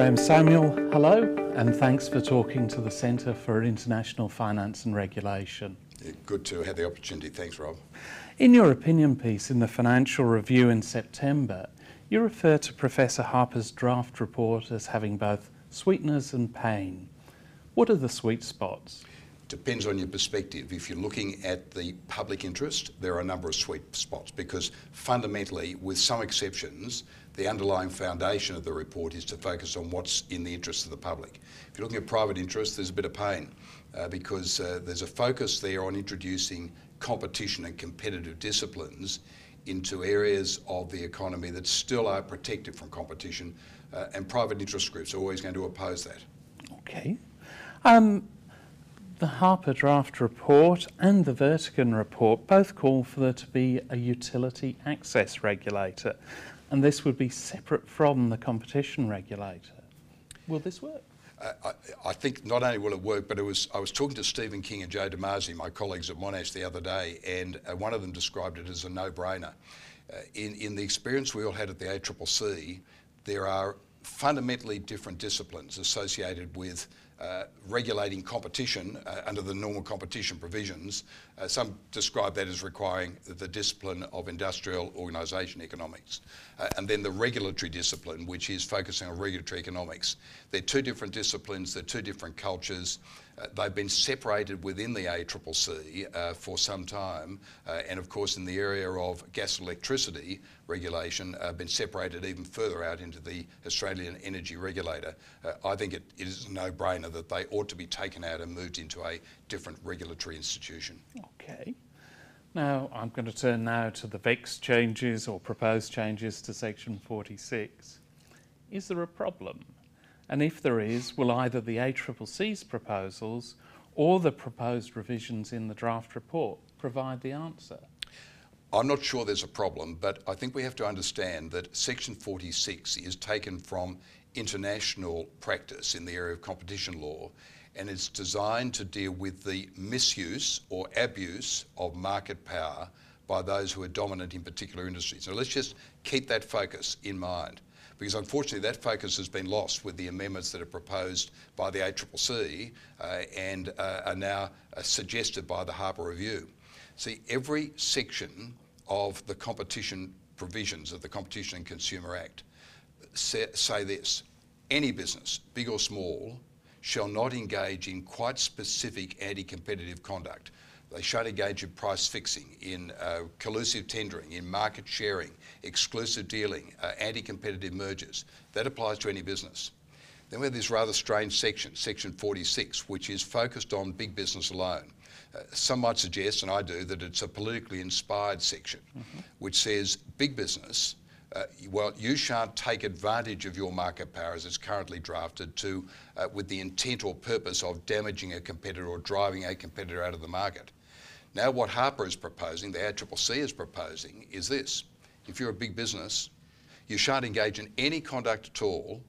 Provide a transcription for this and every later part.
Graeme Samuel, hello, and thanks for talking to the Centre for International Finance and Regulation. Good to have the opportunity. Thanks, Rob. In your opinion piece in the Financial Review in September, you refer to Professor Harper's draft report as having both sweeteners and pain. What are the sweet spots? Depends on your perspective. If you're looking at the public interest, there are a number of sweet spots because fundamentally, with some exceptions, the underlying foundation of the report is to focus on what's in the interest of the public. If you're looking at private interest, there's a bit of pain because there's a focus there on introducing competition and competitive disciplines into areas of the economy that still are protected from competition, and private interest groups are always going to oppose that. Okay. The Harper draft report and the Vertigan report both call for there to be a utility access regulator, and this would be separate from the competition regulator. Will this work? I think not only will it work, but I was talking to Stephen King and Joe DiMasi, my colleagues at Monash, the other day, and one of them described it as a no-brainer. In the experience we all had at the ACCC, there are fundamentally different disciplines associated with regulating competition under the normal competition provisions. Some describe that as requiring the discipline of industrial organisation economics. And then the regulatory discipline, which is focusing on regulatory economics. They're two different disciplines, they're two different cultures. They've been separated within the ACCC for some time, and of course in the area of gas and electricity regulation, been separated even further out into the Australian Energy Regulator. I think it is a no-brainer that they ought to be taken out and moved into a different regulatory institution. Okay. Now I'm going to turn now to the VEX changes or proposed changes to Section 46. Is there a problem? And if there is, will either the ACCC's proposals or the proposed revisions in the draft report provide the answer? I'm not sure there's a problem, but I think we have to understand that Section 46 is taken from international practice in the area of competition law, and it's designed to deal with the misuse or abuse of market power by those who are dominant in particular industries. So let's just keep that focus in mind, because unfortunately that focus has been lost with the amendments that are proposed by the ACCC and are now suggested by the Harper Review. See, every section of the competition provisions of the Competition and Consumer Act say this: any business, big or small, shall not engage in quite specific anti-competitive conduct. They shan't engage in price fixing, in collusive tendering, in market sharing, exclusive dealing, anti-competitive mergers. That applies to any business. Then we have this rather strange section, Section 46, which is focused on big business alone. Some might suggest, and I do, that it's a politically inspired section, which says big business, well, you shan't take advantage of your market power as it's currently drafted to, with the intent or purpose of damaging a competitor or driving a competitor out of the market. Now what Harper is proposing, the ACCC is proposing, is this: if you're a big business, you shan't engage in any conduct at all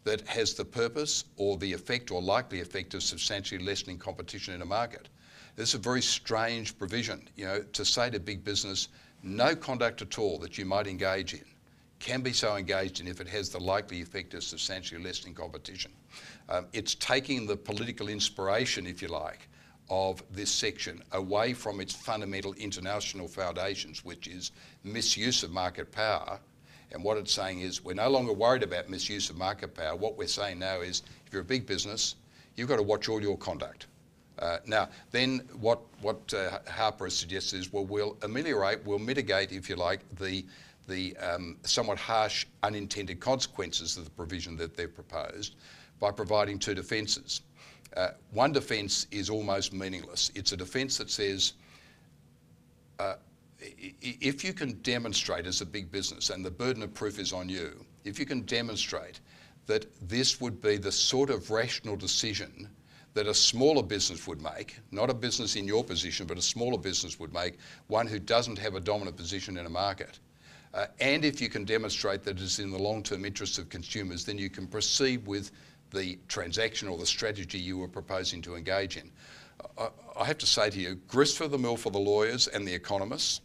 that has the purpose or the effect or likely effect of substantially lessening competition in a market. This is a very strange provision, you know, to say to big business, no conduct at all that you might engage in can be so engaged in if it has the likely effect of substantially lessening competition. It's taking the political inspiration, if you like, of this section away from its fundamental international foundations, which is misuse of market power. And what it's saying is we're no longer worried about misuse of market power. What we're saying now is if you're a big business, you've got to watch all your conduct. Now, then what Harper has suggested is, well, we'll mitigate, if you like, the somewhat harsh unintended consequences of the provision that they've proposed by providing two defences. One defence is almost meaningless. It's a defence that says if you can demonstrate as a big business, and the burden of proof is on you, if you can demonstrate that this would be the sort of rational decision that a smaller business would make, not a business in your position, but a smaller business would make, one who doesn't have a dominant position in a market. And if you can demonstrate that it's in the long-term interests of consumers, then you can proceed with the transaction or the strategy you were proposing to engage in. I have to say to you, grist for the mill for the lawyers and the economists,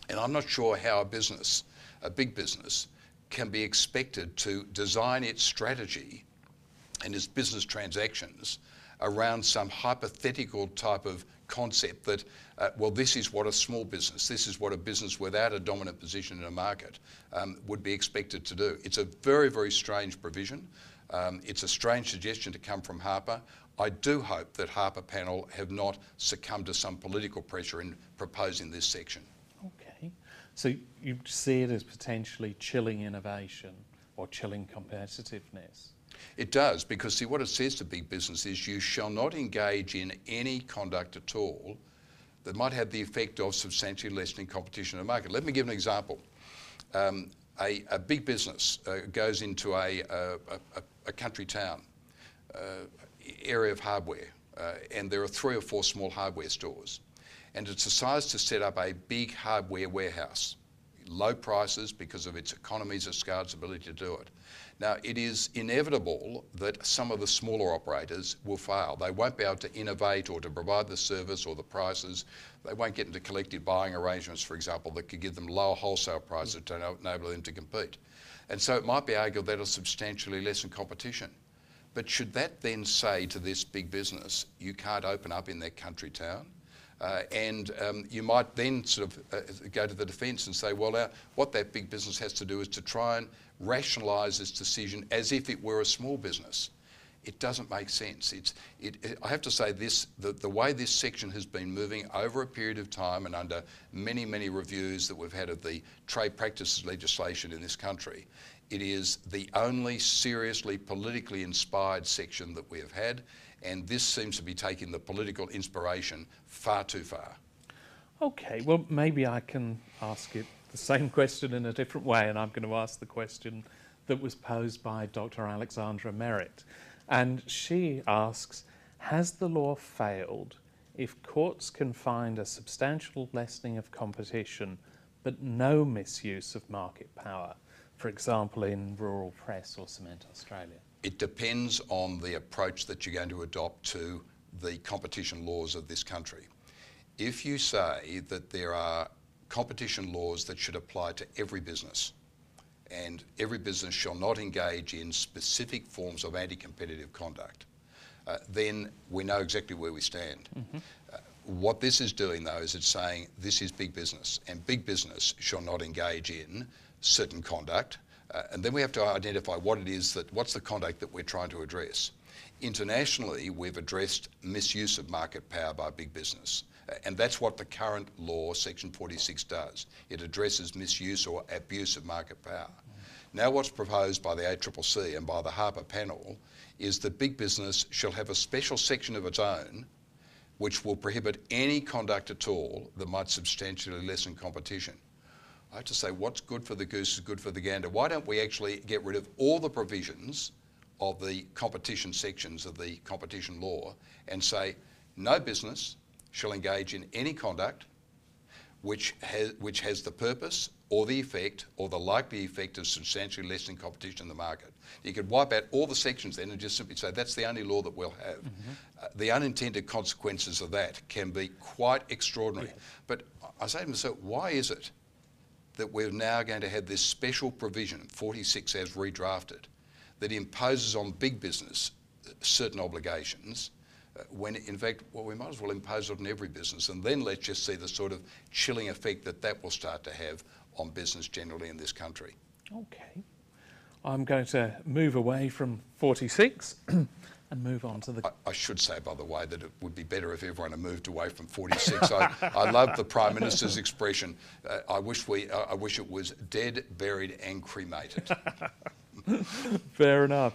and I'm not sure how a big business, can be expected to design its strategy and its business transactions around some hypothetical type of concept that, well, this is what a small business, this is what a business without a dominant position in a market would be expected to do. It's a very, very strange provision. It's a strange suggestion to come from Harper. I do hope that Harper panel have not succumbed to some political pressure in proposing this section. Okay, so you see it as potentially chilling innovation or chilling competitiveness? It does, because see, what it says to big business is you shall not engage in any conduct at all that might have the effect of substantially lessening competition in the market. Let me give an example. A big business goes into a country town, area of hardware, and there are 3 or 4 small hardware stores, and it decides to set up a big hardware warehouse. Low prices because of its economies of scale, its ability to do it. Now, it is inevitable that some of the smaller operators will fail. They won't be able to innovate or to provide the service or the prices. They won't get into collective buying arrangements, for example, that could give them lower wholesale prices to enable them to compete. And so it might be argued that it'll substantially lessen competition. But should that then say to this big business, you can't open up in that country town? You might then sort of go to the defence and say, well, what that big business has to do is to try and rationalise its decision as if it were a small business. It doesn't make sense. I have to say this, the way this section has been moving over a period of time and under many, many reviews that we've had of the trade practices legislation in this country, it is the only seriously politically inspired section that we have had, and this seems to be taking the political inspiration far too far. Okay, well, maybe I can ask it the same question in a different way, and I'm going to ask the question that was posed by Dr. Alexandra Merritt. And she asks, has the law failed if courts can find a substantial lessening of competition but no misuse of market power, for example in Rural Press or Cement Australia? It depends on the approach that you're going to adopt to the competition laws of this country. If you say that there are competition laws that should apply to every business, and every business shall not engage in specific forms of anti-competitive conduct, then we know exactly where we stand. Mm-hmm. What this is doing, though, is it's saying this is big business, and big business shall not engage in certain conduct, and then we have to identify what it is what's the conduct that we're trying to address. Internationally, we've addressed misuse of market power by big business. And that's what the current law, Section 46, does. It addresses misuse or abuse of market power. Now what's proposed by the ACCC and by the Harper panel is that big business shall have a special section of its own which will prohibit any conduct at all that might substantially lessen competition. I have to say, what's good for the goose is good for the gander. Why don't we actually get rid of all the provisions of the competition sections of the competition law and say no business shall engage in any conduct which has the purpose or the effect or the likely effect of substantially lessening competition in the market. You could wipe out all the sections then and just simply say that's the only law that we'll have. Mm-hmm. The unintended consequences of that can be quite extraordinary. Yeah. But I say to myself, why is it that we're now going to have this special provision, 46 as redrafted, that imposes on big business certain obligations when in fact, well, we might as well impose it on every business, and then let's just see the sort of chilling effect that will start to have on business generally in this country. Okay. I'm going to move away from 46 and move on to the... I should say, by the way, that it would be better if everyone had moved away from 46. I love the Prime Minister's expression, I wish it was dead, buried and cremated. Fair enough.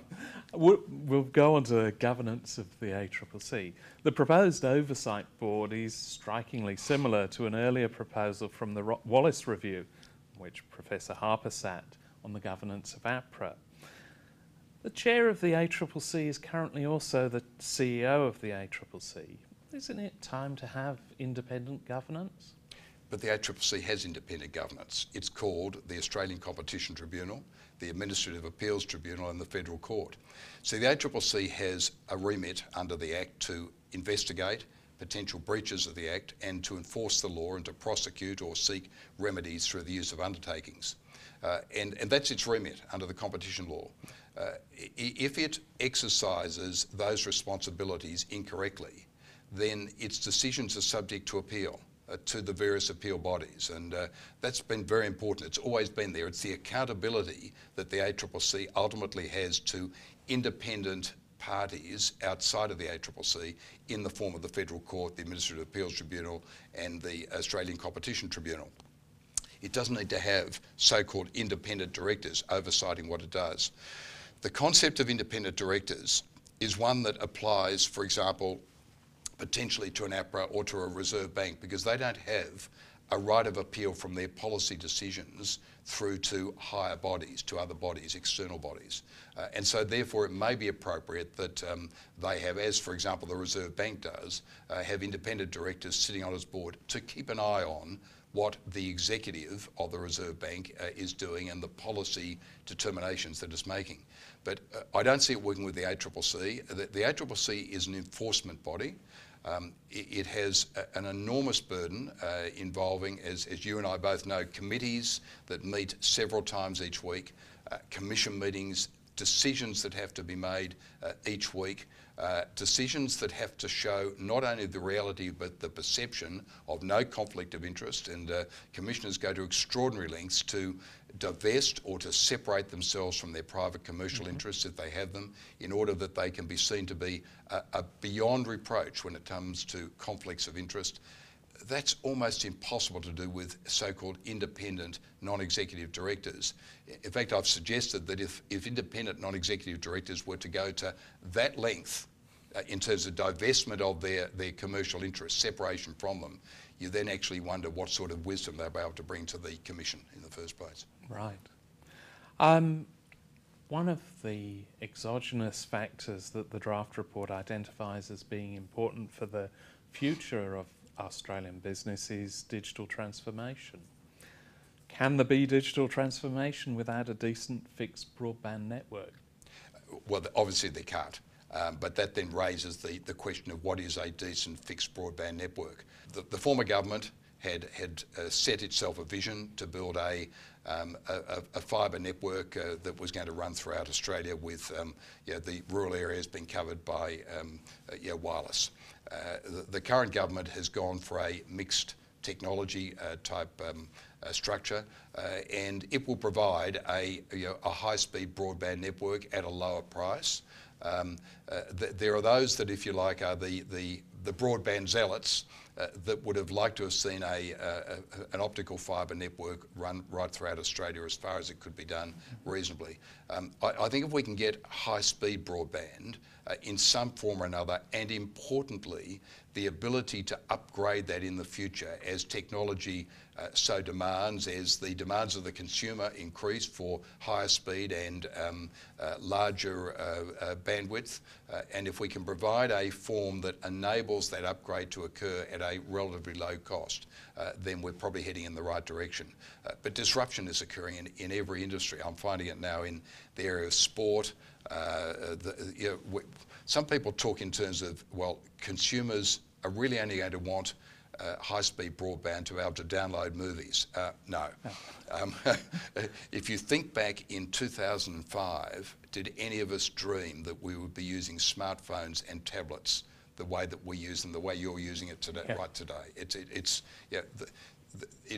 We'll go on to governance of the ACCC. The proposed oversight board is strikingly similar to an earlier proposal from the Wallace Review, which Professor Harper sat on the governance of APRA. The chair of the ACCC is currently also the CEO of the ACCC. Isn't it time to have independent governance? But the ACCC has independent governance. It's called the Australian Competition Tribunal, the Administrative Appeals Tribunal and the Federal Court. So the ACCC has a remit under the Act to investigate potential breaches of the Act and to enforce the law and to prosecute or seek remedies through the use of undertakings. and that's its remit under the competition law. If it exercises those responsibilities incorrectly, then its decisions are subject to appeal to the various appeal bodies, and that's been very important. It's always been there. It's the accountability that the ACCC ultimately has to independent parties outside of the ACCC in the form of the Federal Court, the Administrative Appeals Tribunal and the Australian Competition Tribunal. It doesn't need to have so-called independent directors oversighting what it does. The concept of independent directors is one that applies, for example, potentially to an APRA or to a reserve bank, because they don't have a right of appeal from their policy decisions through to higher bodies, to other bodies, external bodies. And so therefore it may be appropriate that they have, as for example the Reserve Bank does, have independent directors sitting on its board to keep an eye on what the executive of the Reserve Bank is doing and the policy determinations that it's making. But I don't see it working with the ACCC. The ACCC is an enforcement body. It has an enormous burden involving, as you and I both know, committees that meet several times each week, commission meetings, decisions that have to be made each week, decisions that have to show not only the reality but the perception of no conflict of interest, and commissioners go to extraordinary lengths to divest or to separate themselves from their private commercial interests if they have them, in order that they can be seen to be beyond reproach when it comes to conflicts of interest. That's almost impossible to do with so-called independent non-executive directors. In fact, I've suggested that if independent non-executive directors were to go to that length in terms of divestment of their commercial interests, separation from them, you then actually wonder what sort of wisdom they'll be able to bring to the Commission in the first place. Right. One of the exogenous factors that the draft report identifies as being important for the future of Australian business is digital transformation. Can there be digital transformation without a decent fixed broadband network? Well, obviously they can't. But that then raises the question of what is a decent fixed broadband network. The former government had set itself a vision to build a fibre network that was going to run throughout Australia, with the rural areas being covered by wireless. The current government has gone for a mixed technology type structure, and it will provide a high-speed broadband network at a lower price. There are those that, if you like, are the broadband zealots that would have liked to have seen an optical fibre network run right throughout Australia as far as it could be done reasonably. I think if we can get high-speed broadband in some form or another, and importantly, the ability to upgrade that in the future as technology so demands, as the demands of the consumer increase for higher speed and larger bandwidth, and if we can provide a form that enables that upgrade to occur at a relatively low cost, then we're probably heading in the right direction. But disruption is occurring in every industry. I'm finding it now in the area of sport. Some people talk in terms of, well, consumers are really only going to want high-speed broadband to be able to download movies. No. If you think back in 2005, did any of us dream that we would be using smartphones and tablets the way that we use them, the way you're using it today, right today? It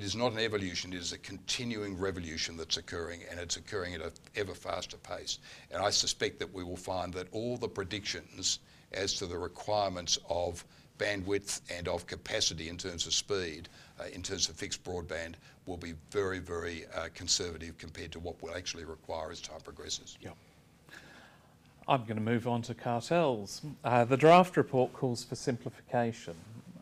is not an evolution, it is a continuing revolution that's occurring, and it's occurring at an ever faster pace. And I suspect that we will find that all the predictions as to the requirements of bandwidth and of capacity in terms of speed, in terms of fixed broadband, will be very, very conservative compared to what we'll actually require as time progresses. Yep. I'm going to move on to cartels. The draft report calls for simplification.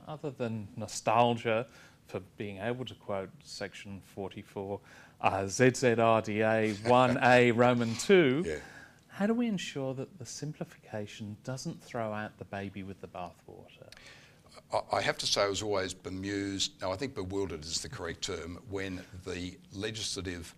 Other than nostalgia for being able to quote section 44, ZZRDA 1A Roman 2, how do we ensure that the simplification doesn't throw out the baby with the bathwater? I have to say I was always bemused, no, I think bewildered is the correct term, when the legislative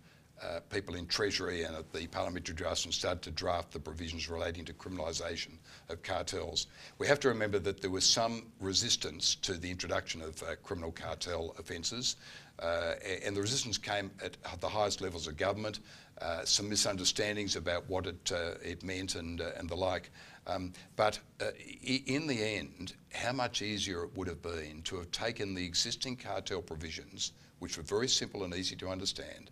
people in Treasury and at the Parliamentary Draftsman started to draft the provisions relating to criminalisation of cartels, we have to remember that there was some resistance to the introduction of criminal cartel offences, and the resistance came at the highest levels of government, some misunderstandings about what it meant and the like. But in the end, how much easier it would have been to have taken the existing cartel provisions, which were very simple and easy to understand,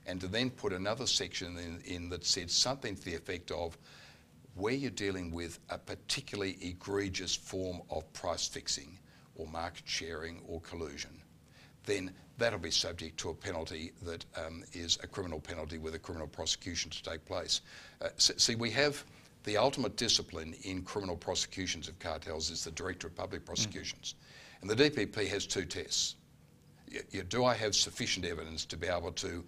and to then put another section in that said something to the effect of, where you're dealing with a particularly egregious form of price fixing or market sharing or collusion, then that'll be subject to a penalty that is a criminal penalty with a criminal prosecution to take place. See, we have the ultimate discipline in criminal prosecutions of cartels is the Director of Public Prosecutions. And the DPP has two tests. Do I have sufficient evidence to be able to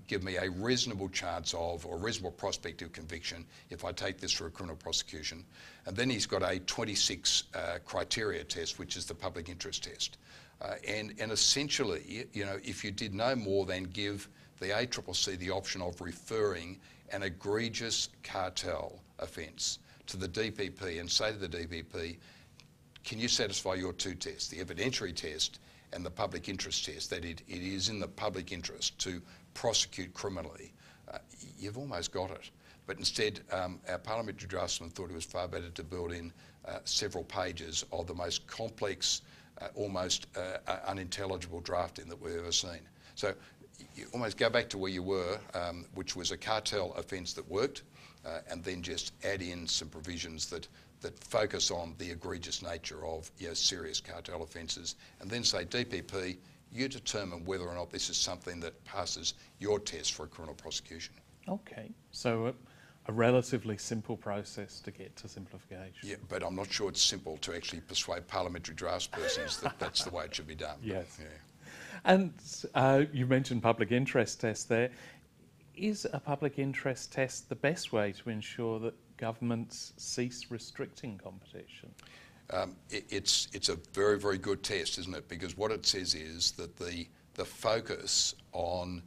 give me a reasonable chance of, or a reasonable prospect of conviction if I take this for a criminal prosecution? And then he's got a 26 criteria test, which is the public interest test. And essentially, you know, if you did no more than give the ACCC the option of referring an egregious cartel offence to the DPP and say to the DPP, can you satisfy your two tests, the evidentiary test and the public interest test, that it is in the public interest to prosecute criminally, you've almost got it. But instead, our Parliamentary Draftsman thought it was far better to build in several pages of the most complex, almost unintelligible drafting that we've ever seen. So you almost go back to where you were, which was a cartel offence that worked, and then just add in some provisions that focus on the egregious nature of, you know, serious cartel offences, and then say, DPP, you determine whether or not this is something that passes your test for a criminal prosecution. Okay, so a relatively simple process to get to simplification. Yeah, but I'm not sure it's simple to actually persuade parliamentary draftspersons that that's the way it should be done. Yes. Yeah. And you mentioned public interest test there. Is a public interest test the best way to ensure that governments cease restricting competition? It's a very, very good test, isn't it? Because what it says is that the focus on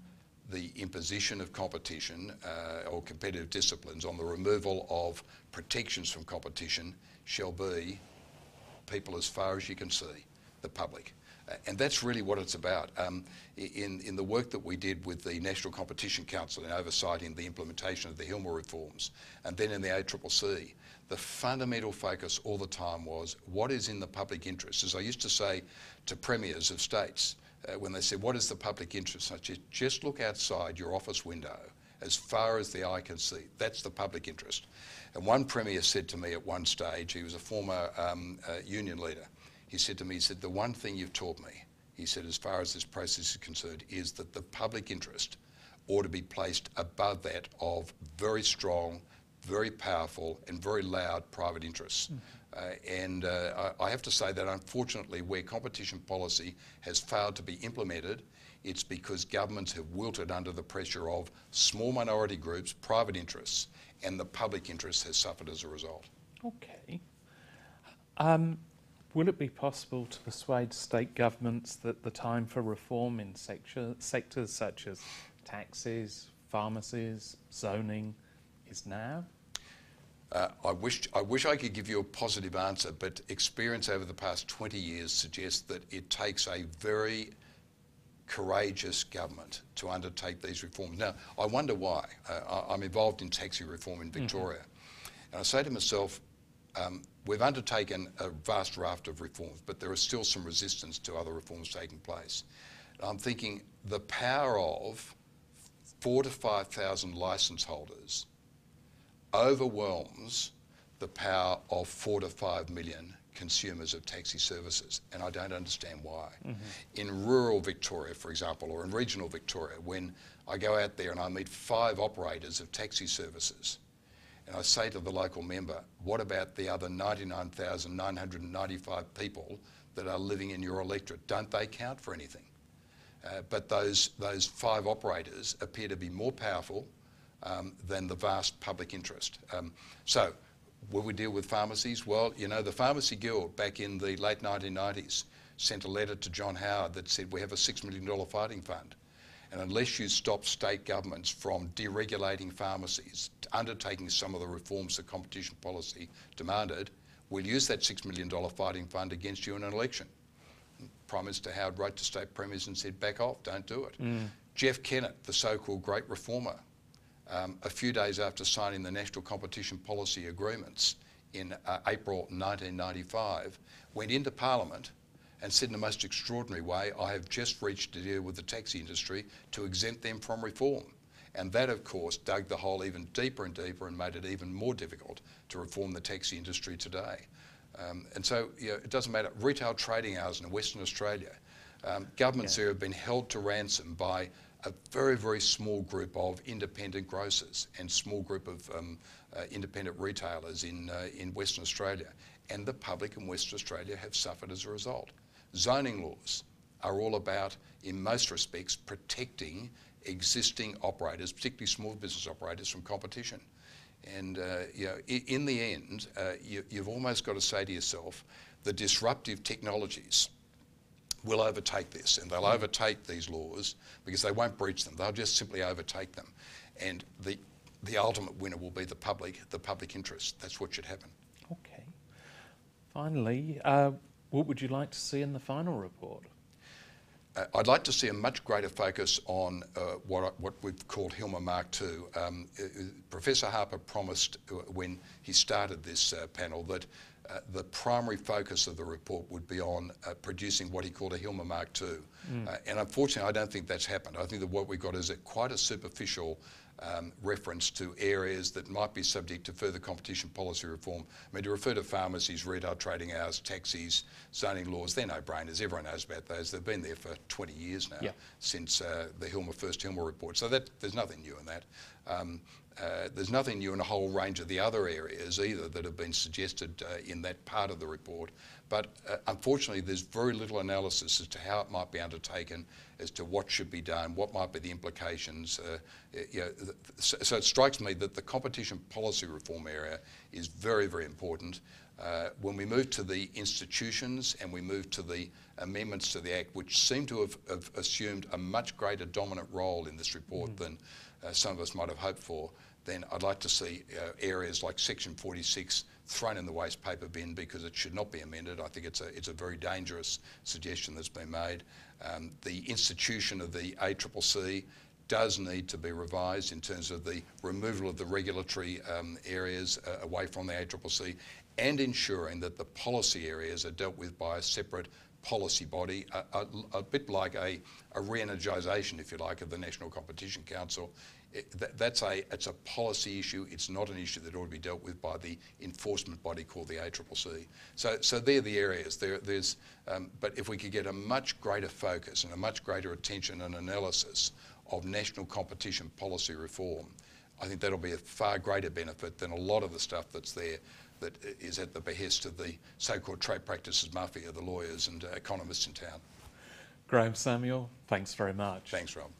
the imposition of competition or competitive disciplines, on the removal of protections from competition, shall be people as far as you can see, the public. And that's really what it's about. In the work that we did with the National Competition Council in oversighting the implementation of the Hilmer reforms, and then in the ACCC, the fundamental focus all the time was what is in the public interest. As I used to say to premiers of states, when they said, what is the public interest? I said, just look outside your office window as far as the eye can see. That's the public interest. And one premier said to me at one stage, he was a former union leader, he said to me, he said, the one thing you've taught me, he said, as far as this process is concerned, is that the public interest ought to be placed above that of very strong, very powerful and very loud private interests. And I have to say that unfortunately where competition policy has failed to be implemented, it's because governments have wilted under the pressure of small minority groups, private interests, and the public interest has suffered as a result. Okay. Will it be possible to persuade state governments that the time for reform in sectors such as taxes, pharmacies, zoning is now? I wish I could give you a positive answer, but experience over the past 20 years suggests that it takes a very courageous government to undertake these reforms. Now, I wonder why. I'm involved in taxi reform in Victoria, and I say to myself, we've undertaken a vast raft of reforms, but there is still some resistance to other reforms taking place. And I'm thinking the power of 4,000 to 5,000 licence holders overwhelms the power of 4 to 5 million consumers of taxi services, and I don't understand why. In rural Victoria, for example, or in regional Victoria, when I go out there and I meet 5 operators of taxi services, and I say to the local member, what about the other 99,995 people that are living in your electorate? Don't they count for anything? But those 5 operators appear to be more powerful than the vast public interest. So, will we deal with pharmacies? Well, you know, the Pharmacy Guild back in the late 1990s sent a letter to John Howard that said we have a $6 million fighting fund. And unless you stop state governments from deregulating pharmacies, undertaking some of the reforms that competition policy demanded, we'll use that $6 million fighting fund against you in an election. Prime Minister Howard wrote to state premiers and said, back off, don't do it. Jeff Kennett, the so-called great reformer, a few days after signing the National Competition Policy Agreements in April 1995, went into Parliament and said in the most extraordinary way, I have just reached a deal with the taxi industry to exempt them from reform. And that, of course, dug the hole even deeper and deeper and made it even more difficult to reform the taxi industry today. And so, it doesn't matter. Retail trading hours in Western Australia, governments there have been held to ransom by a very, very small group of independent grocers and small group of independent retailers in Western Australia. And the public in Western Australia have suffered as a result. Zoning laws are all about, in most respects, protecting existing operators, particularly small business operators, from competition. And in the end, you've almost got to say to yourself, the disruptive technologies will overtake this, and they'll overtake these laws because they won't breach them. They'll just simply overtake them. And the ultimate winner will be the public interest. That's what should happen. Okay. Finally, what would you like to see in the final report? I'd like to see a much greater focus on what we've called Hilmer Mark II. Professor Harper promised when he started this panel that the primary focus of the report would be on producing what he called a Hilmer Mark II. And unfortunately, I don't think that's happened. I think that what we've got is quite a superficial reference to areas that might be subject to further competition policy reform. I mean, to refer to pharmacies, retail trading hours, taxis, zoning laws, they're no-brainers. Everyone knows about those. They've been there for 20 years now, since the first Hilmer report. So there's nothing new in that. There's nothing new in a whole range of the other areas either that have been suggested in that part of the report. But unfortunately, there's very little analysis as to how it might be undertaken, as to what should be done, what might be the implications. So it strikes me that the competition policy reform area is very, very important. When we move to the institutions and we move to the amendments to the Act, which seem to have assumed a much greater dominant role in this report than some of us might have hoped for, then I'd like to see areas like Section 46 thrown in the waste paper bin because it should not be amended. I think it's a very dangerous suggestion that's been made. The institution of the ACCC does need to be revised in terms of the removal of the regulatory areas away from the ACCC, and ensuring that the policy areas are dealt with by a separate policy body, a bit like a re-energisation, if you like, of the National Competition Council. It's a policy issue. It's not an issue that ought to be dealt with by the enforcement body called the ACCC. So they're the areas. But if we could get a much greater focus and a much greater attention and analysis of national competition policy reform, I think that'll be a far greater benefit than a lot of the stuff that's there that is at the behest of the so-called trade practices mafia, the lawyers and economists in town. Graeme Samuel, thanks very much. Thanks, Rob.